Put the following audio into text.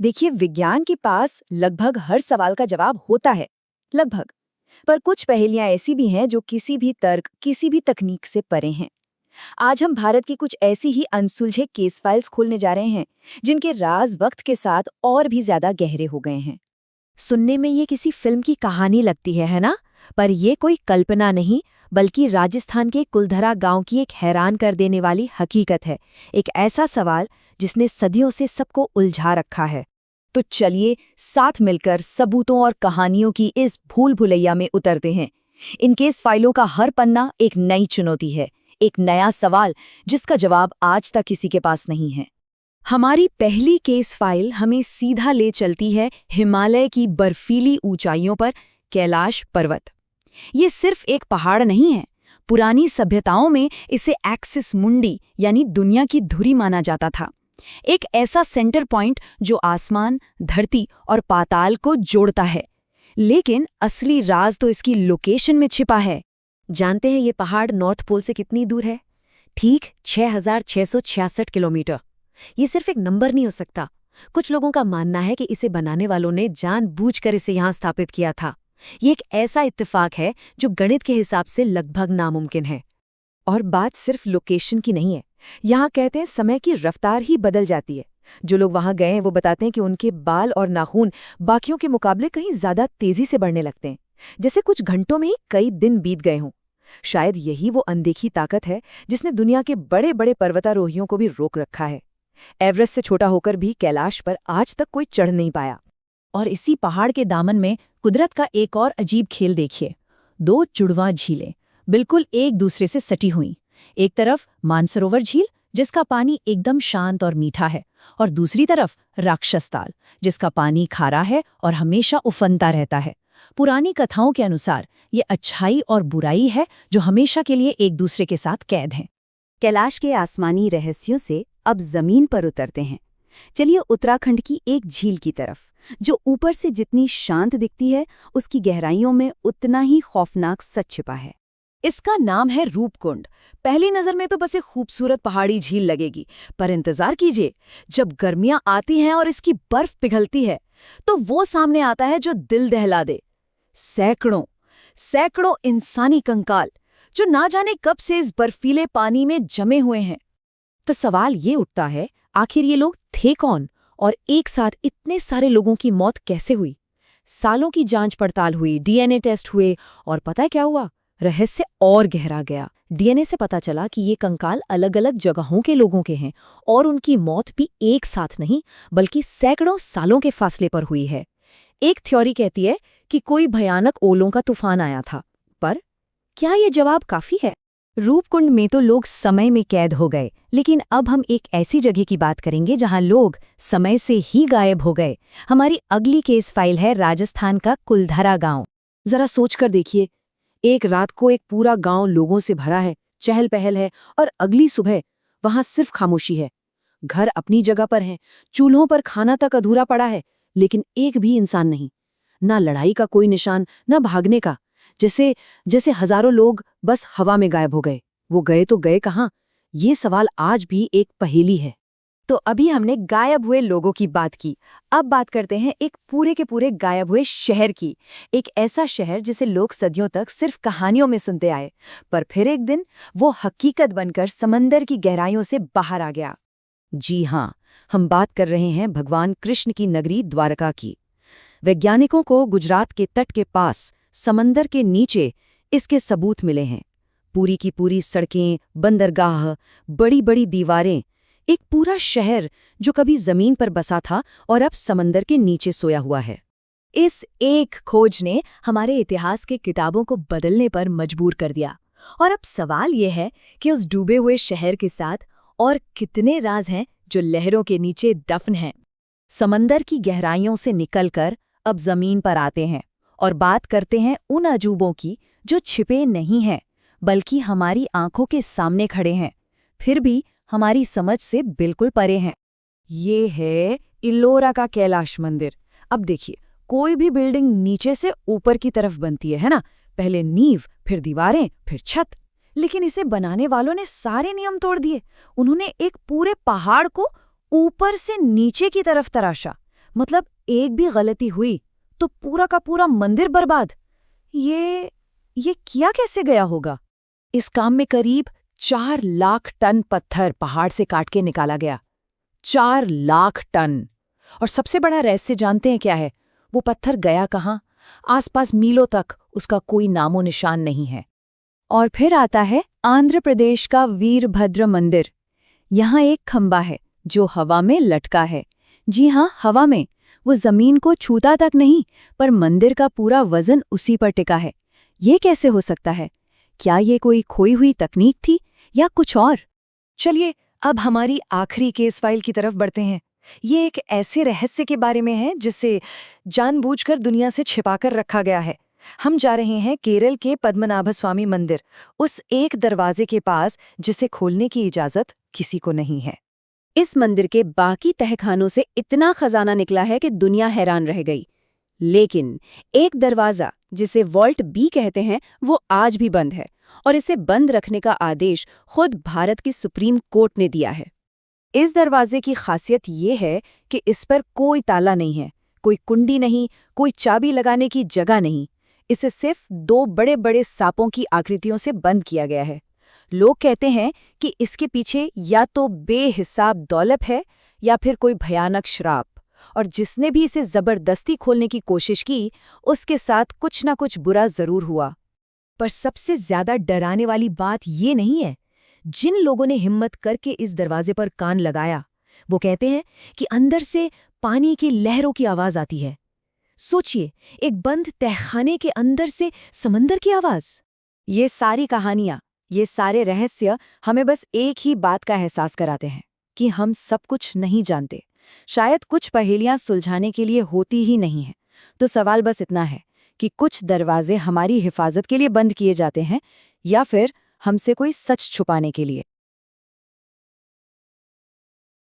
देखिए, विज्ञान के पास लगभग हर सवाल का जवाब होता है। लगभग। पर कुछ पहेलियां ऐसी भी हैं जो किसी भी तर्क, किसी भी तकनीक से परे हैं। आज हम भारत की कुछ ऐसी ही अनसुलझे केस फाइल्स खोलने जा रहे हैं, जिनके राज वक्त के साथ और भी ज्यादा गहरे हो गए हैं। सुनने में ये किसी फिल्म की कहानी लगती है ना? पर ये कोई कल्पना नहीं, बल्कि राजस्थान के कुलधरा गांव की एक हैरान कर देने वाली हकीकत है। एक ऐसा सवाल जिसने सदियों से सबको उलझा रखा है। तो चलिए साथ मिलकर सबूतों और कहानियों की इस भूल भुलैया में उतरते हैं। इन केस फाइलों का हर पन्ना एक नई चुनौती है, एक नया सवाल जिसका जवाब आज तक किसी के पास नहीं है। हमारी पहली केस फाइल हमें सीधा ले चलती है हिमालय की बर्फीली ऊंचाइयों पर, कैलाश पर्वत। ये सिर्फ एक पहाड़ नहीं है। पुरानी सभ्यताओं में इसे एक्सिस मुंडी यानी दुनिया की धुरी माना जाता था। एक ऐसा सेंटर पॉइंट जो आसमान, धरती और पाताल को जोड़ता है। लेकिन असली राज तो इसकी लोकेशन में छिपा है। जानते हैं ये पहाड़ नॉर्थ पोल से कितनी दूर है? ठीक 6,666 किलोमीटर। ये सिर्फ एक नंबर नहीं हो सकता। कुछ लोगों का मानना है कि इसे बनाने वालों ने जानबूझकर इसे यहाँ स्थापित किया था। ये एक ऐसा इत्तेफाक है जो गणित के हिसाब से लगभग नामुमकिन है। और बात सिर्फ लोकेशन की नहीं है। यहाँ कहते हैं समय की रफ्तार ही बदल जाती है। जो लोग वहाँ गए हैं वो बताते हैं कि उनके बाल और नाखून बाकियों के मुकाबले कहीं ज्यादा तेजी से बढ़ने लगते हैं, जैसे कुछ घंटों में ही कई दिन बीत गए हों। शायद यही वो अनदेखी ताकत है जिसने दुनिया के बड़े बड़े पर्वतारोहियों को भी रोक रखा है। एवरेस्ट से छोटा होकर भी कैलाश पर आज तक कोई चढ़ नहीं पाया। और इसी पहाड़ के दामन में कुदरत का एक और अजीब खेल देखिए। दो जुड़वां झीलें बिल्कुल एक दूसरे से सटी हुई। एक तरफ मानसरोवर झील जिसका पानी एकदम शांत और मीठा है, और दूसरी तरफ राक्षस ताल जिसका पानी खारा है और हमेशा उफनता रहता है। पुरानी कथाओं के अनुसार ये अच्छाई और बुराई है जो हमेशा के लिए एक दूसरे के साथ कैद हैं। कैलाश के आसमानी रहस्यों से अब जमीन पर उतरते हैं। चलिए उत्तराखंड की एक झील की तरफ, जो ऊपर से जितनी शांत दिखती है उसकी गहराइयों में उतना ही खौफनाक सच छिपा है। इसका नाम है रूपकुंड। पहली नजर में तो बस एक खूबसूरत पहाड़ी झील लगेगी, पर इंतजार कीजिए, जब गर्मियां आती हैं और इसकी बर्फ पिघलती है तो वो सामने आता है जो दिल दहला दे। सैकड़ों सैकड़ों इंसानी कंकाल जो ना जाने कब से इस बर्फीले पानी में जमे हुए हैं। तो सवाल ये उठता है, आखिर ये लोग थे कौन और एक साथ इतने सारे लोगों की मौत कैसे हुई? सालों की जांच पड़ताल हुई, डीएनए टेस्ट हुए, और पता है क्या हुआ? रहस्य और गहरा गया। डीएनए से पता चला कि ये कंकाल अलग अलग जगहों के लोगों के हैं, और उनकी मौत भी एक साथ नहीं बल्कि सैकड़ों सालों के फासले पर हुई है। एक थ्योरी कहती है कि कोई भयानक ओलों का तूफान आया था, पर क्या ये जवाब काफी है? रूपकुंड में तो लोग समय में कैद हो गए, लेकिन अब हम एक ऐसी जगह की बात करेंगे जहां लोग समय से ही गायब हो गए। हमारी अगली केस फाइल है राजस्थान का कुलधरा गांव। जरा सोच कर देखिए, एक रात को एक पूरा गांव लोगों से भरा है, चहल पहल है, और अगली सुबह वहां सिर्फ खामोशी है। घर अपनी जगह पर हैं, चूल्हों पर खाना तक अधूरा पड़ा है, लेकिन एक भी इंसान नहीं। ना लड़ाई का कोई निशान, ना भागने का। जैसे जैसे हजारों लोग बस हवा में गायब हो गए। वो गए तो गए कहाँ? ये सवाल आज भी एक पहेली है। तो अभी हमने गायब हुए लोगों की बात की, अब बात करते हैं एक पूरे के पूरे गायब हुए शहर की। एक ऐसा शहर जिसे लोग सदियों तक सिर्फ कहानियों में सुनते आए, पर फिर एक दिन वो हकीकत बनकर समंदर की गहराइयों से बाहर आ गया। जी हाँ, हम बात कर रहे हैं भगवान कृष्ण की नगरी द्वारका की। वैज्ञानिकों को गुजरात के तट के पास समंदर के नीचे इसके सबूत मिले हैं। पूरी की पूरी सड़कें, बंदरगाह, बड़ी बड़ी दीवारें, एक पूरा शहर जो कभी जमीन पर बसा था और अब समंदर के नीचे सोया हुआ है। इस एक खोज ने हमारे इतिहास के किताबों को बदलने पर मजबूर कर दिया। और अब सवाल यह है कि उस डूबे हुए शहर के साथ और कितने राज हैं जो लहरों के नीचे दफन हैं। समंदर की गहराइयों से निकलकर अब जमीन पर आते हैं और बात करते हैं उन अजूबों की जो छिपे नहीं हैं, बल्कि हमारी आंखों के सामने खड़े हैं, फिर भी हमारी समझ से बिल्कुल परे हैं। ये है इल्लोरा का कैलाश मंदिर। अब देखिए, कोई भी बिल्डिंग नीचे से ऊपर की तरफ बनती है ना? पहले नींव, फिर दीवारें, फिर छत। लेकिन इसे बनाने वालों ने सारे नियम तोड़ दिए। उन्होंने एक पूरे पहाड़ को ऊपर से नीचे की तरफ तराशा। मतलब एक भी गलती हुई तो पूरा का पूरा मंदिर बर्बाद। ये किया कैसे गया होगा? इस काम में करीब 4 लाख टन पत्थर पहाड़ से काट के निकाला गया। 4 लाख टन। और सबसे बड़ा रहस्य जानते हैं क्या है? वो पत्थर गया कहाँ? आसपास मीलों तक उसका कोई नामो निशान नहीं है। और फिर आता है आंध्र प्रदेश का वीरभद्र मंदिर। यहाँ एक खंबा है जो हवा में लटका है। जी हाँ, हवा में। वो जमीन को छूता तक नहीं, पर मंदिर का पूरा वजन उसी पर टिका है। ये कैसे हो सकता है? क्या ये कोई खोई हुई तकनीक थी या कुछ और? चलिए अब हमारी आखिरी केस फाइल की तरफ बढ़ते हैं। ये एक ऐसे रहस्य के बारे में है जिसे जानबूझकर दुनिया से छिपाकर रखा गया है। हम जा रहे हैं केरल के पद्मनाभस्वामी मंदिर, उस एक दरवाजे के पास जिसे खोलने की इजाजत किसी को नहीं है। इस मंदिर के बाकी तहखानों से इतना खजाना निकला है कि दुनिया हैरान रह गई। लेकिन एक दरवाजा, जिसे वॉल्ट बी कहते हैं, वो आज भी बंद है, और इसे बंद रखने का आदेश खुद भारत की सुप्रीम कोर्ट ने दिया है। इस दरवाजे की खासियत ये है कि इस पर कोई ताला नहीं है, कोई कुंडी नहीं, कोई चाबी लगाने की जगह नहीं। इसे सिर्फ 2 बड़े बड़े सांपों की आकृतियों से बंद किया गया है। लोग कहते हैं कि इसके पीछे या तो बेहिसाब दौलत है या फिर कोई भयानक श्राप, और जिसने भी इसे जबरदस्ती खोलने की कोशिश की, उसके साथ कुछ ना कुछ बुरा जरूर हुआ। पर सबसे ज्यादा डराने वाली बात ये नहीं है। जिन लोगों ने हिम्मत करके इस दरवाजे पर कान लगाया, वो कहते हैं कि अंदर से पानी की लहरों की आवाज आती है। सोचिए, एक बंद तहखाने के अंदर से समंदर की आवाज। ये सारी कहानियां, ये सारे रहस्य हमें बस एक ही बात का एहसास कराते हैं कि हम सब कुछ नहीं जानते। शायद कुछ पहेलियां सुलझाने के लिए होती ही नहीं है। तो सवाल बस इतना है कि कुछ दरवाजे हमारी हिफाजत के लिए बंद किए जाते हैं या फिर हमसे कोई सच छुपाने के लिए।